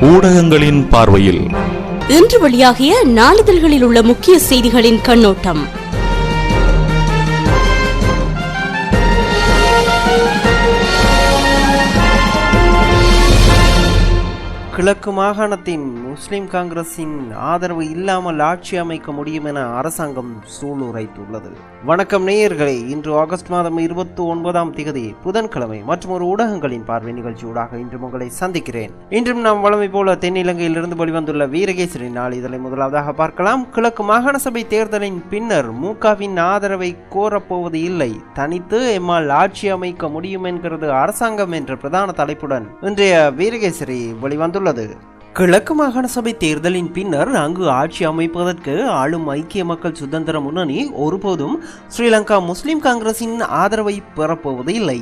ஊடகங்களின் பார்வையில் இன்று வெளியாகிய நாளிதழ்களில் உள்ள முக்கிய செய்திகளின் கண்ணோட்டம். கிழக்கு மாகாணத்தின் முஸ்லிம் காங்கிரசின் ஆதரவு இல்லாமல் ஆட்சி அமைக்க முடியும் என அரசாங்கம் சூளுரைத்துள்ளது. வணக்கம் நேயர்களே, இன்று ஆகஸ்ட் மாதம் 29 புதன்கிழமை மற்றும் ஒரு ஊடகங்களின் பார்வை நிகழ்ச்சியூடாக இன்று உங்களை சந்திக்கிறேன். இன்றும் நாம் வழமை போல தென்னிலங்கையிலிருந்து வெளிவந்துள்ள வீரகேசரி நாளிதழை முதலாவதாக பார்க்கலாம். கிழக்கு மாகாண சபை தேர்தலின் பின்னர் மூகாவின் ஆதரவை கோரப்போவது இல்லை, தனித்து எம்மால் ஆட்சி அமைக்க முடியும் என்கிறது அரசாங்கம் என்ற பிரதான தலைப்புடன் இன்றைய வீரகேசரி வெளிவந்துள்ளது. கிழக்கு மாகாண சபை தேர்தலின் பின்னர் அங்கு ஆட்சி அமைப்பதற்கு ஆளும் ஐக்கிய மக்கள் சுதந்திர முன்னணி ஒருபோதும் ஸ்ரீலங்கா முஸ்லிம் காங்கிரசின் ஆதரவை பெறப்போவது இல்லை.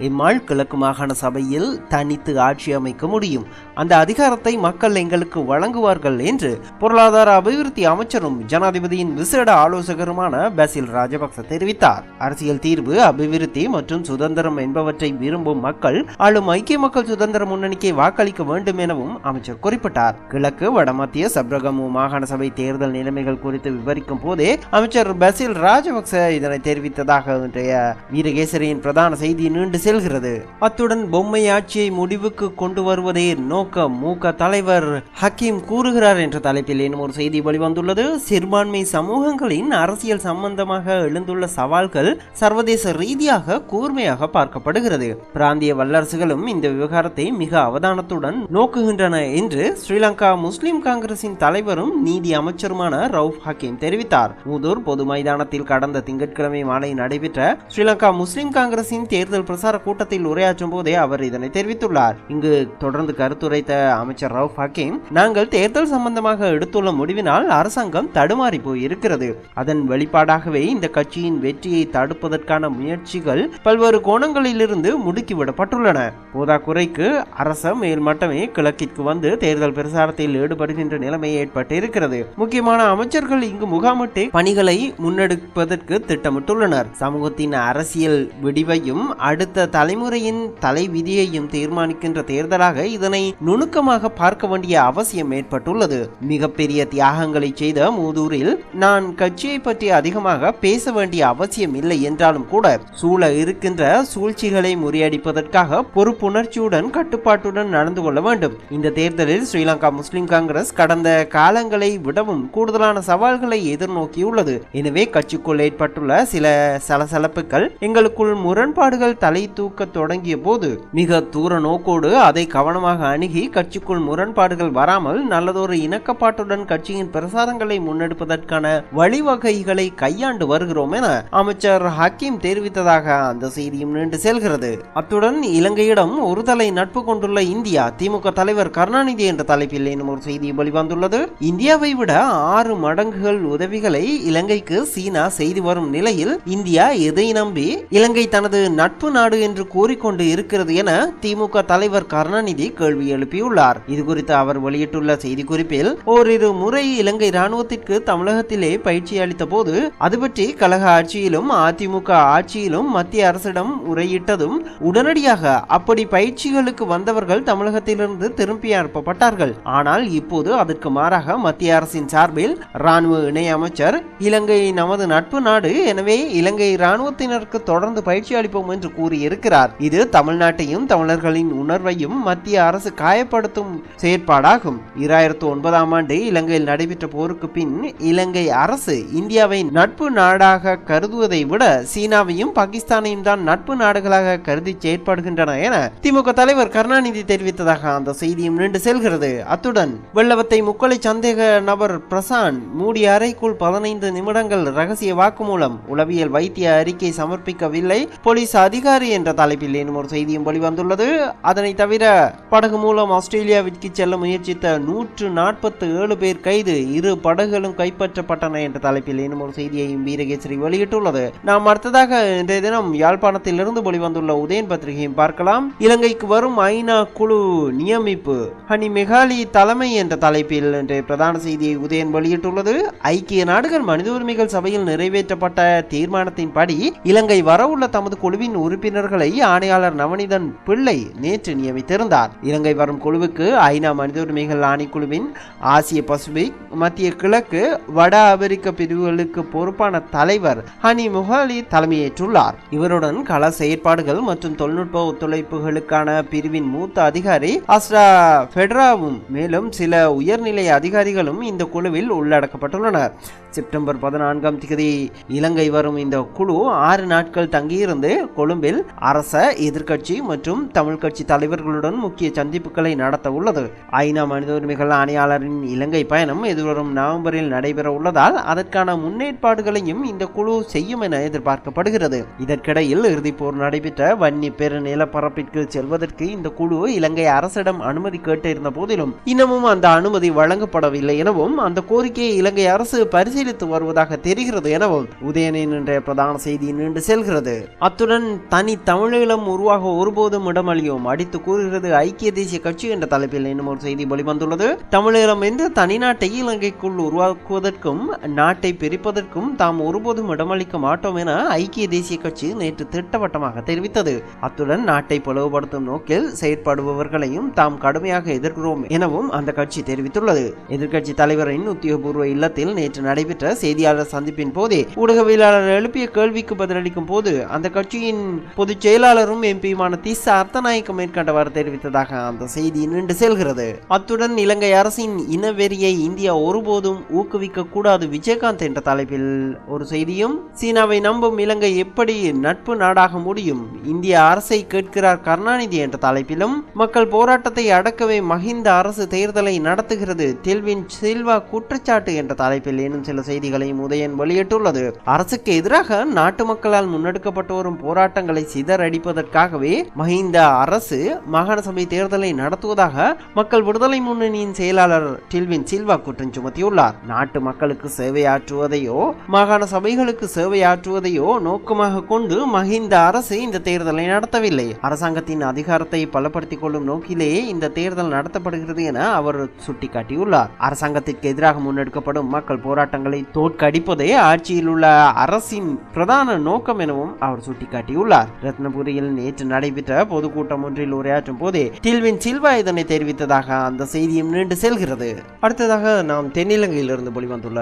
எம்மால் கிழக்கு மாகாண சபையில் தனித்து ஆட்சி அமைக்க முடியும், அந்த அதிகாரத்தை மக்கள் எங்களுக்கு வழங்குவார்கள் என்று பொருளாதார அபிவிருத்தி அமைச்சரும் ஜனாதிபதியின் விசேட ஆலோசகருமான பசில் ராஜபக்ச தெரிவித்தார். அரசியல் தீர்வு, அபிவிருத்தி மற்றும் சுதந்திரம் என்பவற்றை விரும்பும் மக்கள் ஆளும் ஐக்கிய மக்கள் சுதந்திர முன்னணிக்கு வாக்களிக்க வேண்டும் எனவும் அமைச்சர் குறிப்பிட்டார். கிழக்கு வடமத்திய சப்ரகமு மாகாண சபை தேர்தல் நிலைமைகள் குறித்து விவரிக்கும் போதே அமைச்சர் பசில் ராஜபக்ச இதனை தெரிவித்ததாக இன்றைய வீரகேசரியின் பிரதான செய்தி நீண்டு செல்கிறது. அத்துடன் பொம்மை ஆட்சியை முடிவுக்கு கொண்டு வருவதே நோக்கம் மூக தலைவர் ஹக்கீம் கூறுகிறார் என்ற தலைப்பில் இன்னும் ஒரு செய்தி வெளிவந்துள்ளது. சிறுபான்மை சமூகங்களின் அரசியல் சம்பந்தமாக எழுந்துள்ள சவால்கள் சர்வதேச ரீதியாக கூர்மையாக பார்க்கப்படுகிறது. பிராந்திய வல்லரசுகளும் இந்த விவகாரத்தை மிக அவதானத்துடன் நோக்குகின்றன என்று ஸ்ரீலங்கா முஸ்லிம் காங்கிரசின் தலைவரும் நீதி அமைச்சருமான ரவுப் ஹக்கீம் தெரிவித்தார். மூதூர் பொது மைதானத்தில் கடந்த திங்கட்கிழமை மாலை நடைபெற்ற ஸ்ரீலங்கா முஸ்லிம் காங்கிரசின் தேர்தல் பிரசார கூட்டத்தில் உரையாற்றும் போதே அவர் இதனை தெரிவித்துள்ளார். இங்கு தொடர்ந்து கருத்துரைத்த அமைச்சர் ரவுப் ஹக்கீம், நாங்கள் தேர்தல் சம்பந்தமாக எடுத்துள்ள முடிவினால் அரசாங்கம் தடுமாறி போயிருக்கிறது. அதன் வெளிப்பாடாகவே இந்த கட்சியின் வெற்றியை தடுப்பதற்கான முயற்சிகள் பல்வேறு கோணங்களிலிருந்து முடுக்கிவிடப்பட்டுள்ளன. போதாக்குறைக்கு அரச மேல்மட்டமே கிழக்கிற்கு வந்து தேர்தல் பிரசாரத்தில் ஈடுபடுகின்ற நிலைமை ஏற்பட்டு இருக்கிறது. முக்கியமான அமைச்சர்கள் இங்கு முகாமிட்டு பணிகளை முன்னெடுப்பதற்கு திட்டமிட்டுள்ளனர். சமூகத்தின் அரசியல் விடிவையும் அடுத்த தலைமுறையின் தலைவிதியையும் தீர்மானிக்கின்ற தேர்தலாக இதனை நுணுக்கமாக பார்க்க வேண்டிய அவசியம் ஏற்பட்டுள்ளது. மிகப்பெரிய தியாகங்களை செய்த மூதூரில் நான் கட்சியை பற்றி அதிகமாக பேச வேண்டிய அவசியம் இல்லை என்றாலும் கூட சூழ இருக்கின்ற சூழ்ச்சிகளை முறியடிப்பதற்காக பொறுப்புணர்ச்சியுடன் கட்டுப்பாட்டுடன் நடந்து கொள்ள வேண்டும். இந்த தேர்தலில் ஸ்ரீலங்கா முஸ்லிம் காங்கிரஸ் கடந்த காலங்களை விடவும் கூடுதலான சவால்களை எதிர்நோக்கியுள்ளது. எனவே கட்சிக்குள் ஏற்பட்டுள்ள சில சலசலப்புகள், எங்களுக்குள் முரண்பாடுகள் தலை தூக்க தொடங்கிய போது மிக தூர நோக்கோடு அதை கவனமாக அணுகி கட்சிக்குள் முரண்பாடுகள் வராமல் நல்லதொரு இணக்கப்பாட்டுடன் கட்சியின் பிரசாரங்களை முன்னெடுப்பதற்கான வழிவகைகளை கையாண்டு வருகிறோம் என அமைச்சர் ஹக்கீம் தெரிவித்ததாக அந்த செய்தியும் நீண்டு செல்கிறது. அத்துடன் இலங்கையிடம் ஒரு தலை நட்பு கொண்டுள்ள இந்தியா, திமுக தலைவர் கருணாநிதி என்ற தலைப்பில் இன்னும் ஒரு செய்தி வெளிவந்துள்ளது. இந்தியாவை விட 6 மடங்குகள் உதவிகளை இலங்கைக்கு சீனா செய்து வரும் நிலையில் இந்தியா எதை நம்பி இலங்கை தனது நட்பு நாடு என்று கூறிக்கொண்டு இருக்கிறது என திமுக தலைவர் கருணாநிதி கேள்வி எழுப்பியுள்ளார். இது குறித்து அவர் வெளியிட்டுள்ள செய்தி குறிப்பில், ஓரிரு முறை இலங்கை ராணுவத்திற்கு தமிழகத்திலே பயிற்சி அளித்த போது அது பற்றி கழக ஆட்சியிலும் அதிமுக ஆட்சியிலும் மத்திய அரசிடம் உரையிட்டதும் உடனடியாக அப்படி பயிற்சிகளுக்கு வந்தவர்கள் தமிழகத்திலிருந்து திருப்பி அனுப்பப்பட்டார்கள். ஆனால் இப்போது அதற்கு மாறாக மத்திய அரசின் சார்பில் ராணுவ இணை அமைச்சர், இலங்கை நமது நட்பு நாடு, எனவே இலங்கை ராணுவத்தினருக்கு தொடர்ந்து பயிற்சி அளிப்போம் என்று கூறியிருக்கிறார். இது தமிழ்நாட்டையும் தமிழர்களின் உணர்வையும் மத்திய அரசு காயப்படுத்தும் செயற்பாடாகும். 2009 ஆண்டு இலங்கையில் நடைபெற்ற போருக்கு பின் இலங்கை அரசு இந்தியாவை நட்பு நாடாக கருதுவதை விட சீனாவையும் பாகிஸ்தானையும் தான் நட்பு நாடுகளாக கருதி செயற்படுகின்றன என திமுக தலைவர் கருணாநிதி தெரிவித்ததாக அந்த செய்தியும் நீண்டு செல்கிறது. அத்துடன் வெள்ளவத்தை முக்கொலை சந்தேக நபர் பிரசாந்த் மூடிய அறைக்குள் 15 நிமிடங்கள் ரகசிய வாக்குமூலம், உளவியல் வைத்திய அறிக்கை சமர்ப்பிக்கவில்லை போலீஸ் அதிகாரி என்ற தலைப்பில் இன்னும் ஒரு செய்தியும் வெளிவந்துள்ளது. அதனை தவிர படகு மூலம் ஆஸ்திரேலியாவிற்கு செல்ல முயற்சித்த 147 பேர் கைது, 2 படகுகளும் கைப்பற்றப்பட்டன என்ற தலைப்பில் இன்னும் ஒரு செய்தியையும் வீரகேசரி வெளியிட்டுள்ளது. நாம் அடுத்ததாக இன்றைய தினம் யாழ்ப்பாணத்திலிருந்து வெளிவந்துள்ள உதயன் பத்திரிகையும் பார்க்கலாம். இலங்கைக்கு வரும் ஐநா குழு நியமிப்பு, ஹனி மெகாலி தலைமை என்ற தலைப்பில் இன்றைய பிரதான செய்தியை உதயன் வெளியிட்டுள்ளது. ஐக்கிய நாடுகள் மனித உரிமைகள் சபையில் நிறைவேற்றப்பட்ட தீர்மானத்தின்படி இலங்கை வரவுள்ள தமது குழுவின் உறுப்பினர்கள் உறுப்பினர்களை ஆணையாளர் நவநீதன் பிள்ளை நேற்று நியமித்திருந்தார். இலங்கை வரும் குழுவுக்கு ஐநா மனித உரிமைகள் ஆணைக்குழுவின் ஆசிய பசிபிக், மத்திய கிழக்கு, வட அமெரிக்க பிரிவுகளுக்கு பொறுப்பான தலைவர் ஹனி முஹாலி தலைமையேற்றுள்ளார். இவருடன் கள செயற்பாடுகள் மற்றும் தொழில்நுட்ப ஒத்துழைப்புகளுக்கான பிரிவின் மூத்த அதிகாரி அஸ்ரா ஃபெடராவும் மேலும் சில உயர்நிலை அதிகாரிகளும் இந்த குழுவில் உள்ளடக்கப்பட்டுள்ளனர். செப்டம்பர் 14ஆம் தேதி இலங்கை வரும் இந்த குழு 6 நாட்கள் தங்கியிருந்து கொழும்பில் அரச, எதிர்க்கட்சி மற்றும் தமிழ் கட்சி தலைவர்களுடன் முக்கிய சந்திப்புகளை நடத்த உள்ளது. ஐநா மனித உரிமைகள் ஆணையாளரின் இலங்கை பயணம் எதிர்வரும் நவம்பரில் நடைபெற உள்ளதால் அதற்கான முன்னேற்பாடுகளையும் இந்த குழு செய்யும் என எதிர்பார்க்கப்படுகிறது. இதற்கிடையில் இறுதிப்போர் நடைபெற்ற வன்னி பெரு நிலப்பரப்பிற்கு செல்வதற்கு இந்த குழு இலங்கை அரசிடம் அனுமதி கேட்டிருந்த போதிலும் இன்னமும் அந்த அனுமதி வழங்கப்படவில்லை எனவும் அந்த கோரிக்கையை இலங்கை அரசு பரிசீலித்து வருவதாக தெரிகிறது எனவும் உதயனின் என்ற பிரதான செய்தி நீண்டு செல்கிறது. அத்துடன் தனி தமிழீழம் உருவாக ஒருபோதும் இடமளியும் அடித்து கூறுகிறது ஐக்கிய தேசிய கட்சி என்ற தலைப்பில் இன்னும் ஒரு செய்தி வெளிவந்துள்ளது. தமிழீழம் என்று தனிநாட்டை இலங்கைக்குள் உருவாக்குவதற்கும் நாட்டை பிரிப்பதற்கும் தாம் ஒருபோதும் இடமளிக்க மாட்டோம் என ஐக்கிய தேசிய கட்சி நேற்று திட்டவட்டமாக தெரிவித்தது. அத்துடன் நாட்டை பிளவுபடுத்தும் நோக்கில் செயற்படுபவர்களையும் தாம் கடுமையாக எதிர்க்கிறோம் எனவும் அந்த கட்சி தெரிவித்துள்ளது. எதிர்க்கட்சி தலைவரின் உத்தியோகபூர்வ இல்லத்தில் நேற்று நடைபெற்ற செய்தியாளர் சந்திப்பின் போதே ஊடகவியலாளர் எழுப்பிய கேள்விக்கு பதிலளிக்கும் போது அந்த கட்சியின் பொதுச் செயலாளரும் எம்பியுமான திஸ்ஸா அர்த்தநாயக்க மேற்கண்டவாறு தெரிவித்ததாக அந்த செய்தி நீண்டு செல்கிறது. அத்துடன் இலங்கை அரசின் இனவெறியை இந்தியா ஒருபோதும் ஊக்குவிக்க கூடாது விஜயகாந்த் என்ற தலைப்பில் ஒரு செய்தியும், சீனாவை நம்பும் இலங்கை எப்படி நட்பு நாடாக முடியும், இந்திய அரசை கேட்கிறார் கருணாநிதி என்ற தலைப்பிலும், மக்கள் போராட்டத்தை அடக்கவே மஹிந்த அரசு தேர்தலை நடத்துகிறது, டெல்வின் சில்வா குற்றச்சாட்டு என்ற தலைப்பில் இன்னும் சில செய்திகளையும் உதயன் வெளியிட்டுள்ளது. அரசுக்கு எதிராக நாட்டு மக்களால் முன்னெடுக்கப்பட்டு வரும் போராட்டங்களை சிதறடிப்பதற்காகவே மஹிந்த அரசு மாகாண சபை தேர்தலை நடத்துவதாக மக்கள் விடுதலை முன்னணியின் செயலாளர் டெல்வின் சில்வா குற்றம் சுமத்தியுள்ளார். நாட்டு மக்களுக்கு சேவையாற்றுவதையோ மாகாண சபைகளுக்கு சேவையாற்றுவதையோ நோக்கமாக கொண்டு மஹிந்த அரசு இந்த தேர்தலை நடத்தவில்லை. அரசாங்கத்தின் அதிகாரத்தை பலப்படுத்திக் கொள்ளும் நோக்கிலேயே இந்த தேர்தல் நடத்தப்படுகிறது என அவர் சுட்டிக்காட்டியுள்ளார். அரசாங்கத்திற்கு எதிராக முன்னெடுக்கப்படும் மக்கள் போராட்டங்களை தோற்கடிப்பதே ஆட்சியில் உள்ள அரசின் பிரதான நோக்கம் எனவும் அவர் சுட்டிக்காட்டியுள்ளார். ரத்னபுரியில் நேற்று நடைபெற்ற பொதுக்கூட்டம் ஒன்றில் உரையாற்றும் போதே டெல்வின் சில்வா இதனை தெரிவித்ததாக அந்த செய்தியும் நீண்டு செல்கிறது. அடுத்ததாக நாம் தென்னிலங்கையிலிருந்து வெளிவந்துள்ள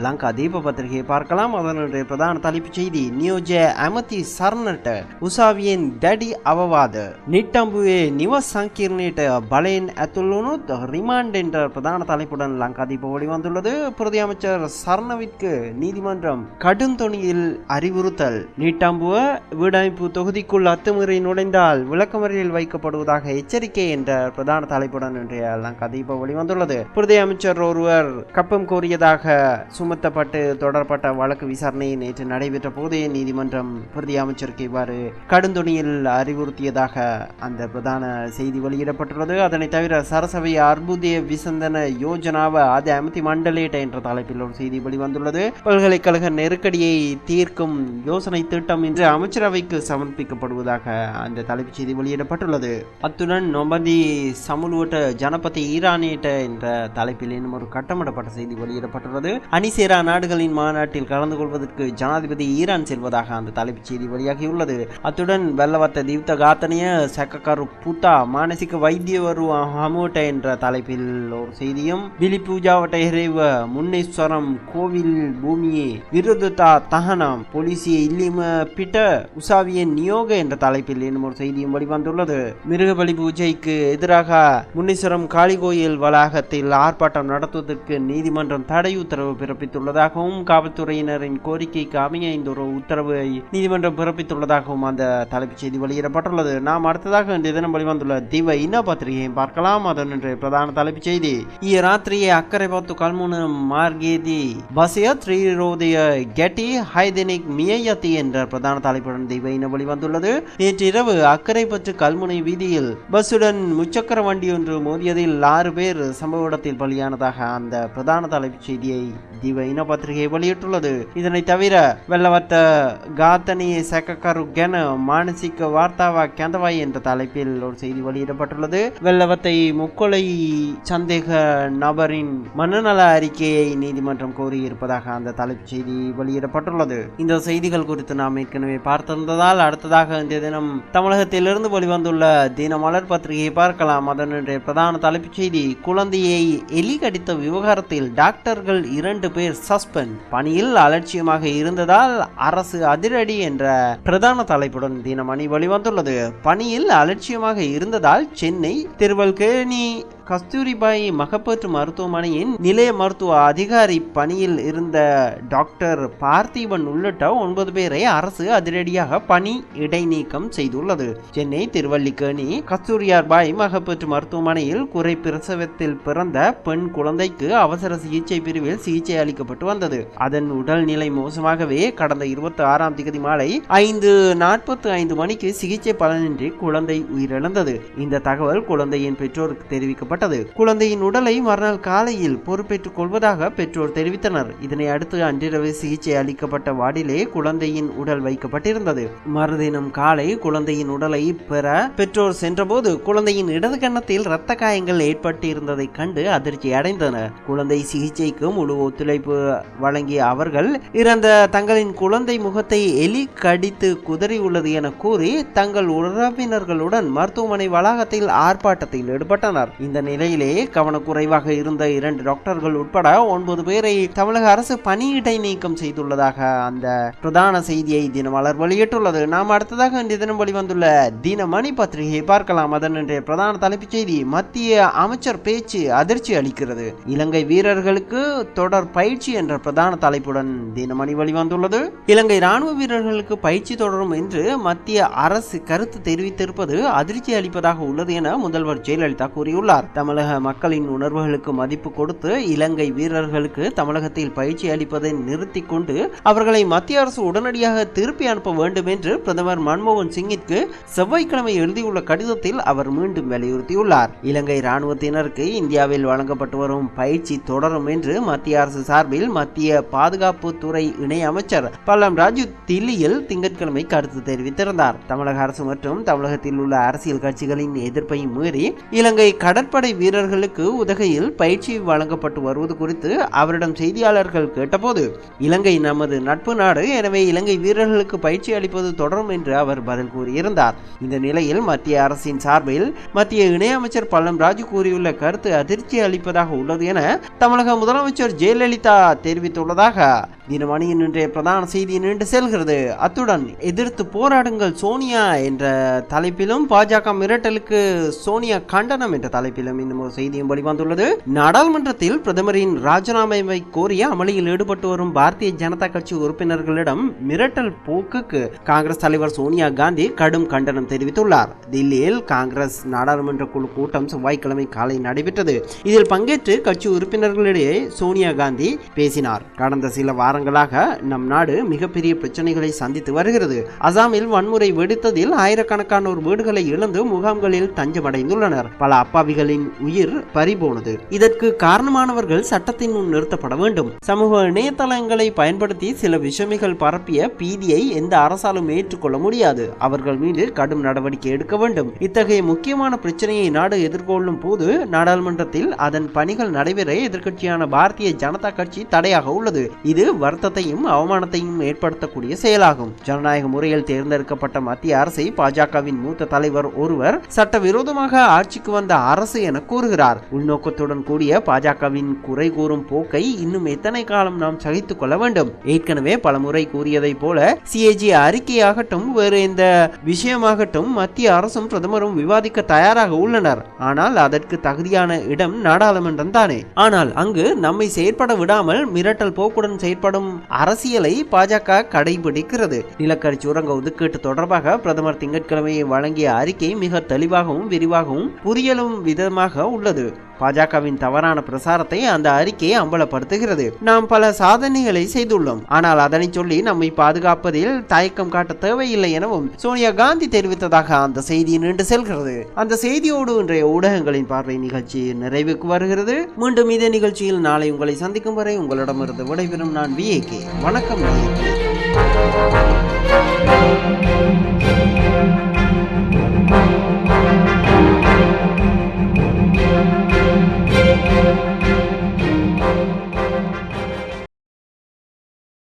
லங்கா தீப பத்திரிகையை பார்க்கலாம். அதனுடைய பிரதான தலைப்புச் செய்தி, நியோஜ அமதி சரணට උසාවියෙන් දැඩි අවවාද නිට්ටඹුවේ නිවස් සංකීර්ණයට බලයෙන් ඇතුල් වුණොත් ரிமாண்ட் என்ற பிரதான தலைப்புடன் லங்கா தீப வெளிவந்துள்ளது. பிரதி அமைச்சர் சரணவிற்கு நீதிமன்றம் கடும் தொனியில் அறிவுறுத்தல், நீட்டம்புவ வீடமைப்பு தொகுதிக்குள் அத்துமீறி நுழைந்தால் விளக்கமறியலில் வைக்கப்படுவதாக எச்சரிக்கை என்ற பிரதான தலைப்புடன் இன்றைய லங்கா தீப வெளிவந்துள்ளது. பிரதி அமைச்சர் ஒருவர் கப்பம் கோரியதாக சுமத்தப்பட்டு தொடரப்பட்ட வழக்கு விசாரணை நேற்று நடைபெற்ற போதே நீதிமன்றம் பிரதி அமைச்சருக்கு இவ்வாறு கடுந்தொனியில் அறிவுறுத்தியதாக அந்த பிரதான செய்தி வெளியிடப்பட்டுள்ளது. அதனை தவிர சரசபை அற்புதிய விசந்தன யோஜனாவ அது அமதி மண்டலேட்ட என்ற தலைப்பில் ஒரு செய்தி வெளிவந்துள்ளது. பல்கலைக்கழக நெருக்கடியை தீர்க்கும் யோசனை திட்டம் இன்று அமைச்சரவைக்கு சமர்ப்பிக்கப்படுவதாக அந்த தலைப்புச் செய்தி வெளியிடப்பட்டுள்ளது. அத்துடன் நொபந்தி சமுலுவட்ட ஜனபதி ஈரானியட்ட என்ற தலைப்பில் இன்னும் ஒரு கட்டமிடப்பட்ட செய்தி வெளியிடப்பட்டுள்ளது. அணிசேரா நாடுகளின் மாநாட்டில் கலந்து கொள்வதற்கு ஜனாதிபதி ஈரான் செல்வதாக அந்த தலைப்புச் செய்தி வெளியாகியுள்ளது. அத்துடன் வெள்ளவத்த தீப்த காத்தனிய சக்கக்காரு புத்தா மானசிக வைத்தியவரு ஹமோட்ட என்ற தலைப்பில் ஒரு செய்தியும், பிலி பூஜாவட்ட இறைவ முன்னேஸ்வரம் கோவில் பூமியே விரோதத்தா தகனம் போலீசிய இல்லிம பிட்ட உசாவியன் நியோக என்ற தலைப்பில் இன்னும் ஒரு செய்தியும் வெளிவந்துள்ளது. மிருகபலி பூஜைக்கு எதிராக முன்னேஸ்வரம் காளிகோயில் வளாகத்தில் ஆர்ப்பாட்டம் நடத்துவதற்கு நீதிமன்றம் தடை உத்தரவு பிறப்பித்துள்ளதாகவும் காவல்துறையினரின் கோரிக்கைக்கு அமைய இந்த ஒரு உத்தரவை நீதிமன்றம் பிறப்பித்துள்ளதாகவும் அந்த தலைப்புச் செய்தி வெளியிடப்பட்டுள்ளது. நாம் அடுத்ததாக இந்த தினம் வெளிவந்துள்ள திவ இன பத்திரிகையை பார்க்கலாம். அதன் பிரதான தலைப்புச் செய்தி, ඊ රාත්‍රියේ අක්කරපත්තු කල්මුණ මාර්ගයේදී බසය ත්‍රිරෝදය ගැටි 6 දෙනෙක් මිය යති என்ற பிரதான தலைப்புடன் திவ இன வெளிவந்துள்ளது. நேற்று இரவு அக்கரைப்பற்று கல்முனை வீதியில் பஸ்ஸுடன் முச்சக்கர வண்டி ஒன்று மோதியதில் 6 பேர் சம்பவ இடத்தில் பலியானதாக அந்த பிரதான தலைப்புச் செய்தியை திவ இன பத்திரிகை வெளியிட்டுள்ளது. இதனை தவிர வெள்ளவத்த காத்தனி சக்கக்கரு கென மானசிக வார்த்தாவா கேந்தவாய் என்ற தலைப்பில் ஒரு செய்தி வெளியிடப்பட்டுள்ளது. வெள்ளவத்தை முக்கொலை சந்தேக நபரின் மனநல அறிக்கையை நீதிமன்றம் கோரியிருப்பதாக அந்த தலைப்புச் செய்தி வெளியிடப்பட்டுள்ளது. இந்த செய்திகள் குறித்து நாம் ஏற்கனவே பார்த்திருந்ததால் அடுத்ததாக அடுத்ததாக இன்றைய தினம் தமிழகத்திலிருந்து வெளிவந்துள்ள தினமலர் பத்திரிகையை பார்க்கலாம். அதனுடைய பிரதான தலைப்புச் செய்தி, குழந்தையை எலி கடித்த விவகாரத்தில் டாக்டர்கள் 2 பேர் சஸ்பெண்ட், பணியில் அலட்சியமாக இருந்ததால் அரசு அதிரடி என்ற பிரதான தலைப்புடன் தினமணி வெளிவந்துள்ளது. பணியில் அலட்சியமாக இருந்ததால் சென்னை திருவல்கேணி கஸ்தூரிபாய் மகப்பேற்று மருத்துவமனையின் நிலைய மருத்துவ அதிகாரி பணியில் இருந்த டாக்டர் பார்த்திபன் உள்ளிட்ட 9 பேரை அரசு அதிரடியாக பணி இடைநீக்கம் செய்துள்ளது. சென்னை திருவல்லிக்கேணி கஸ்தூரிபாய் மகப்பேற்று மருத்துவமனையில் குறை பிரசவத்தில் பிறந்த பெண் குழந்தைக்கு அவசர சிகிச்சை பிரிவில் சிகிச்சை அளிக்கப்பட்டு வந்தது. அதன் உடல்நிலை மோசமாகவே கடந்த 26ஆம் தேதி மாலை 5:45 மணிக்கு சிகிச்சை பலனின்றி குழந்தை உயிரிழந்தது. இந்த தகவல் குழந்தையின் பெற்றோருக்கு தெரிவிக்கப்பட்டது. குழந்தையின் உடலை மறுநாள் காலையில் பொறுப்பேற்றுக் கொள்வதாக பெற்றோர் தெரிவித்தனர். இதனை அடுத்து அன்றிரவு சிகிச்சை அளிக்கப்பட்ட வார்டிலே குழந்தையின் உடல் வைக்கப்பட்டிருந்தது. மறுதினம் காலை குழந்தையின் உடலை பெற பெற்றோர் சென்றபோது குழந்தையின் இடது கன்னத்தில் இரத்த காயங்கள் ஏற்பட்டிருந்ததை கண்டு அதிர்ச்சி அடைந்தனர். குழந்தை சிகிச்சைக்கு முழு ஒத்துழைப்பு வழங்கிய அவர்கள் இறந்த தங்களின் குழந்தை முகத்தை எலி கடித்து குதறியுள்ளது என கூறி தங்கள் உறவினர்களுடன் மருத்துவமனை வளாகத்தில் ஆர்ப்பாட்டத்தில் ஈடுபட்டனர். இந்த நிலையிலே கவனக்குறைவாக இருந்த 2 டாக்டர்கள் உட்பட 9 பேரை தமிழக அரசு பணியிடை நீக்கம் செய்துள்ளதாக அந்த பிரதான செய்தியை தினமலர் வெளியிட்டுள்ளது. நாம் அடுத்ததாக இன்றைய தினம் வெளிவந்துள்ள தினமணி பத்திரிகையை பார்க்கலாம். அதனுடைய பிரதான தலைப்புச் செய்தி, மத்திய அமைச்சர் பேச்சு அதிர்ச்சி அளிக்கிறது, இலங்கை வீரர்களுக்கு தொடர் பயிற்சி என்ற பிரதான தலைப்புடன் தினமணி வெளிவந்துள்ளது. இலங்கை ராணுவ வீரர்களுக்கு பயிற்சி தொடரும் என்று மத்திய அரசு கருத்து தெரிவித்திருப்பது அதிர்ச்சி அளிப்பதாக உள்ளது என முதல்வர் ஜெயலலிதா கூறியுள்ளார். தமிழக மக்களின் உணர்வுகளுக்கு மதிப்பு கொடுத்து இலங்கை வீரர்களுக்கு தமிழகத்தில் பயிற்சி அளிப்பதை நிறுத்தி கொண்டு அவர்களை மத்திய அரசு உடனடியாக திருப்பி அனுப்ப வேண்டும் என்று பிரதமர் மன்மோகன் சிங்கிற்கு செவ்வாய்க்கிழமை எழுதியுள்ள கடிதத்தில் அவர் மீண்டும் வலியுறுத்தியுள்ளார். இலங்கை ராணுவத்தினருக்கு இந்தியாவில் வழங்கப்பட்டு வரும் பயிற்சி தொடரும் என்று மத்திய அரசு சார்பில் மத்திய பாதுகாப்பு துறை இணை அமைச்சர் பல்லம் ராஜு தில்லியில் திங்கட்கிழமை கருத்து தெரிவித்திருந்தார். தமிழக அரசு மற்றும் தமிழகத்தில் உள்ள அரசியல் கட்சிகளின் எதிர்ப்பை மீறி இலங்கை கடற்படை வீரர்களுக்கு உதகையில் பயிற்சி வழங்கப்பட்டு வருவது குறித்து அவரிடம் செய்தியாளர்கள் கேட்டபோது, இலங்கை நமது நட்பு நாடு, எனவே இலங்கை வீரர்களுக்கு பயிற்சி அளிப்பது தொடரும் என்று அவர் பதில் கூறியிருந்தார். இந்த நிலையில் மத்திய அரசின் சார்பில் மத்திய இணையமைச்சர் பல்லம் ராஜு கூறியுள்ள கருத்து அதிர்ச்சி அளிப்பதாக உள்ளது என தமிழக முதலமைச்சர் ஜெயலலிதா தெரிவித்துள்ளதாக தினமணியின் இன்றைய பிரதான செய்தி நீண்டு செல்கிறது. அத்துடன் எதிர்த்து போராடுங்கள் சோனியா என்ற தலைப்பிலும் பாஜக மிரட்டலுக்கு சோனியா கண்டனம் என்ற தலைப்பிலும் இன்னும் ஒரு செய்தியும் வெளிவந்துள்ளது. நாடாளுமன்றத்தில் பிரதமரின் ராஜினாமாவை கோரிய அமளியில் ஈடுபட்டு வரும் பாரதிய ஜனதா கட்சி உறுப்பினர்களிடம் மிரட்டல் போக்குக்கு காங்கிரஸ் தலைவர் சோனியா காந்தி கடும் கண்டனம் தெரிவித்துள்ளார். தில்லியில் காங்கிரஸ் நாடாளுமன்ற குழு கூட்டம் செவ்வாய்க்கிழமை காலை நடைபெற்றது. இதில் பங்கேற்று கட்சி உறுப்பினர்களிடையே சோனியா காந்தி பேசினார். கடந்த சில வாரங்களாக நம் நாடு மிகப்பெரிய பிரச்சனைகளை சந்தித்து வருகிறது. அசாமில் வன்முறை வெடித்ததில் ஆயிரக்கணக்கானோர் வீடுகளை இழந்து முகாம்களில் தஞ்சமடைந்துள்ளனர். பல அப்பாவிகளின் உயிர் பறிபோனது. இதற்கு காரணமானவர்கள் சட்டத்தின் முன் நிறுத்தப்பட வேண்டும். சமூக இணையதளங்களை பயன்படுத்தி சில விஷமிகள் பரப்பிய பீதியை எந்த அரசாலும் ஏற்றுக்கொள்ள முடியாது. அவர்கள் மீது கடும் நடவடிக்கை எடுக்க வேண்டும். இத்தகைய முக்கியமான பிரச்சனையை நாடு எதிர்கொள்ளும் போது நாடாளுமன்றத்தில் அதன் பணிகள் நடைபெற எதிர்க்கட்சியான பாரதிய ஜனதா கட்சி தடையாக உள்ளது. இது வருத்தத்தையும் அவமானத்தையும் ஏற்படுத்தக்கூடிய செயலாகும். ஜனநாயக முறையில் தேர்ந்தெடுக்கப்பட்ட மத்திய அரசை பாஜகவின் மூத்த தலைவர் ஒருவர் சட்டவிரோதமாக ஆட்சிக்கு வந்த அரசு என கூறுகிறார். உள்நோக்கத்துடன் கூடிய பாஜகவின் குறை கூறும் போக்கை இன்னும் எத்தனை காலம் நாம் சகித்துக் கொள்ள வேண்டும்? ஏற்கனவே பலமுறை கூறியதை போல சிஏஜி அறிக்கையாகட்டும் வேறு எந்த விஷயமாகட்டும் மத்திய அரசும் பிரதமரும் விவாதிக்க தயாராக உள்ளனர். ஆனால் அதற்கு தகுதியான இடம் நாடாளுமன்றம் தானே. ஆனால் அங்கு நம்மை செயற்பட விடாமல் மிரட்டல் போக்குடன் செயற்படும் அரசியலை பாஜக கடைபிடிக்கிறது. நிலக்கரி சுரங்க ஒதுக்கீட்டு தொடர்பாக பிரதமர் திங்கட்கிழமை வழங்கிய அறிக்கை மிக தெளிவாகவும் விரிவாகவும் புரியலும் விதமாக உள்ளது. பாஜகவின் தவறான பிரசாரத்தை அந்த அறிக்கை அம்பலப்படுத்துகிறது. நாம் பல சாதனைகளை செய்துள்ளோம், ஆனால் அதனை சொல்லி நம்மை பாதுகாப்பதில் தயக்கம் காட்ட தேவையில்லை எனவும் சோனியா காந்தி தெரிவித்ததாக அந்த செய்தி நீண்டு செல்கிறது. அந்த செய்தியோடு இன்றைய ஊடகங்களின் பார்வை நிகழ்ச்சி நிறைவுக்கு வருகிறது. மீண்டும் இதே நிகழ்ச்சியில் நாளை உங்களை சந்திக்கும் வரை உங்களிடமிருந்து விடைபெறும் நான் VAK. வணக்கம்.